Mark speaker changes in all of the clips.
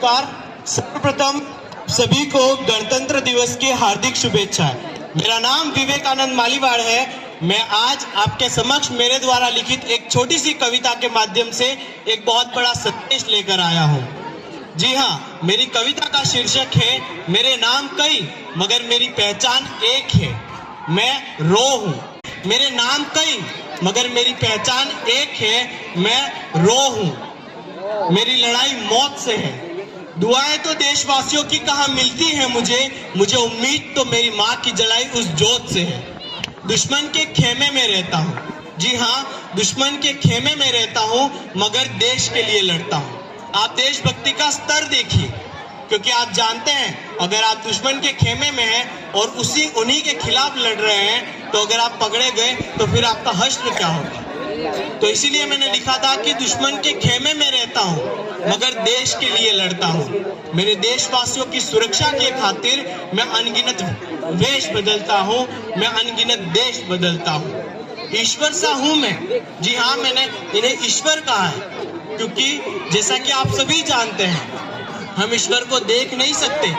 Speaker 1: सर्वप्रथम सभी को गणतंत्र दिवस की हार्दिक शुभेच्छाएं। मेरा नाम विवेकानंद मालीवाड़ है। मैं आज आपके समक्ष मेरे द्वारा लिखित एक छोटी सी कविता के माध्यम से एक बहुत बड़ा संदेश लेकर आया हूँ। जी हाँ, मेरी कविता का शीर्षक है मेरे नाम कई मगर मेरी पहचान एक है, मैं रो हूँ। मेरे नाम कई मगर मेरी पहचान एक है, मैं रो हूँ। मेरी लड़ाई मौत से है। दुआएं तो देशवासियों की कहाँ मिलती है मुझे उम्मीद तो मेरी माँ की जलाई उस जोत से है। दुश्मन के खेमे में रहता हूँ। जी हाँ, दुश्मन के खेमे में रहता हूँ मगर देश के लिए लड़ता हूँ। आप देशभक्ति का स्तर देखिए, क्योंकि आप जानते हैं अगर आप दुश्मन के खेमे में हैं और उन्हीं के खिलाफ लड़ रहे हैं तो अगर आप पकड़े गए तो फिर आपका हश्र क्या होगा। तो इसीलिए मैंने लिखा था कि दुश्मन के खेमे में रहता हूँ मगर देश के लिए लड़ता हूँ। मेरे देशवासियों की सुरक्षा के खातिर मैं अनगिनत वेश बदलता हूँ, मैं अनगिनत देश बदलता हूँ। ईश्वर सा हूँ मैं। जी हाँ, मैंने इन्हें ईश्वर कहा है क्योंकि जैसा कि आप सभी जानते हैं हम ईश्वर को देख नहीं सकते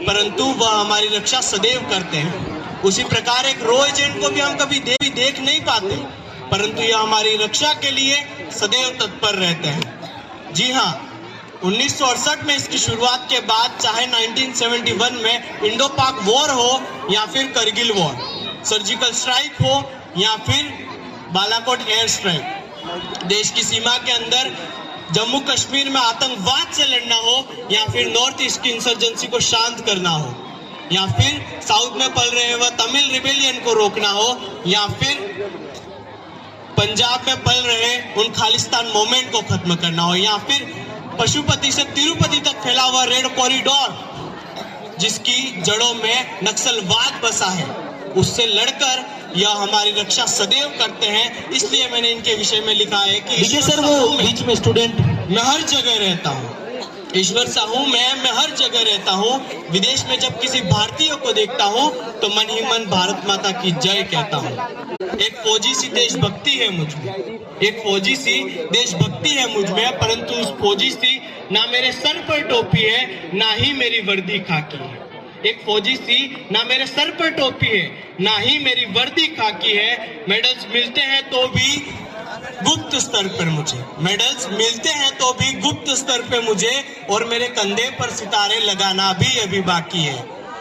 Speaker 1: परंतु वह हमारी रक्षा सदैव करते हैं। उसी प्रकार एक रो एजेंट को भी हम कभी देख नहीं पाते परंतु यह हमारी रक्षा के लिए सदैव तत्पर रहते हैं। जी हाँ, 1968 में इसकी शुरुआत के बाद चाहे 1971 में इंडो पाक वॉर हो या फिर करगिल वॉर, सर्जिकल स्ट्राइक हो या फिर बालाकोट एयर स्ट्राइक, देश की सीमा के अंदर जम्मू कश्मीर में आतंकवाद से लड़ना हो या फिर नॉर्थ ईस्ट की इंसर्जेंसी को शांत करना हो या फिर साउथ में पल रहे वह तमिल रिबेलियन को रोकना हो या फिर पंजाब में पल रहे उन खालिस्तान मूवमेंट को खत्म करना हो या फिर पशुपति से तिरुपति तक फैला हुआ रेड कॉरिडोर जिसकी जड़ों में नक्सलवाद बसा है, उससे लड़कर यह हमारी रक्षा सदैव करते हैं। इसलिए मैंने इनके विषय में लिखा है कि
Speaker 2: देखिए सर, वो बीच में स्टूडेंट,
Speaker 1: मैं हर जगह रहता हूँ। ईश्वर सा हूँ मैं हर जगह रहता हूँ। विदेश में जब किसी भारतीय को देखता हूँ तो मन ही मन भारत माता की जय कहता हूँ। एक फौजी सी देशभक्ति है मुझमें, एक फौजी सी देशभक्ति है मुझमें, परंतु उस फौजी सी ना मेरे सर पर टोपी है ना ही मेरी वर्दी खाकी है। एक फौजी सी ना मेरे सर पर टोपी है ना ही मेरी वर्दी खाकी है। मेडल्स मिलते हैं तो भी गुप्त स्तर पर मुझे, मेडल्स मिलते हैं तो भी गुप्त स्तर पे मुझे, और मेरे कंधे पर सितारे लगाना भी अभी बाकी है,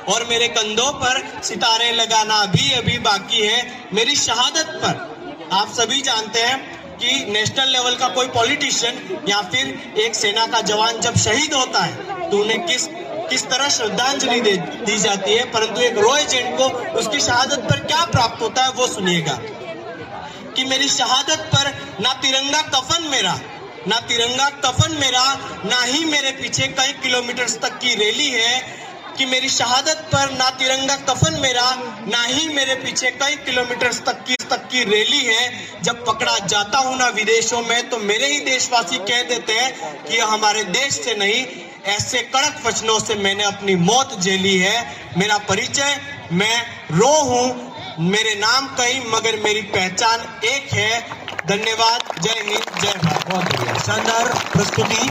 Speaker 1: और मेरे कंधों पर सितारे लगाना भी अभी बाकी है। मेरी शहादत पर आप सभी जानते हैं कि नेशनल लेवल का कोई पॉलिटिशियन या फिर एक सेना का जवान जब शहीद होता है तो उन्हें किस तरह श्रद्धांजलि दी जाती है, परंतु एक रो एजेंट को उसकी शहादत पर क्या प्राप्त होता है वो सुनिएगा कि मेरी शहादत पर ना तिरंगा कफन मेरा ना ही मेरे पीछे कई किलोमीटर तक की रैली है, कि मेरी शहादत पर ना तिरंगा कफन मेरा ना ही मेरे पीछे कई किलोमीटर तक की रैली है। जब पकड़ा जाता हूँ ना विदेशों में तो मेरे ही देशवासी कह देते हैं कि यह हमारे देश से नहीं, ऐसे कड़क वचनों से मैंने अपनी मौत झेली है। मेरा परिचय, मैं रो हूँ, मेरे नाम कई मगर मेरी पहचान एक है। धन्यवाद। जय हिंद, जय भारत।
Speaker 2: बहुत बढ़िया, शानदार प्रस्तुति।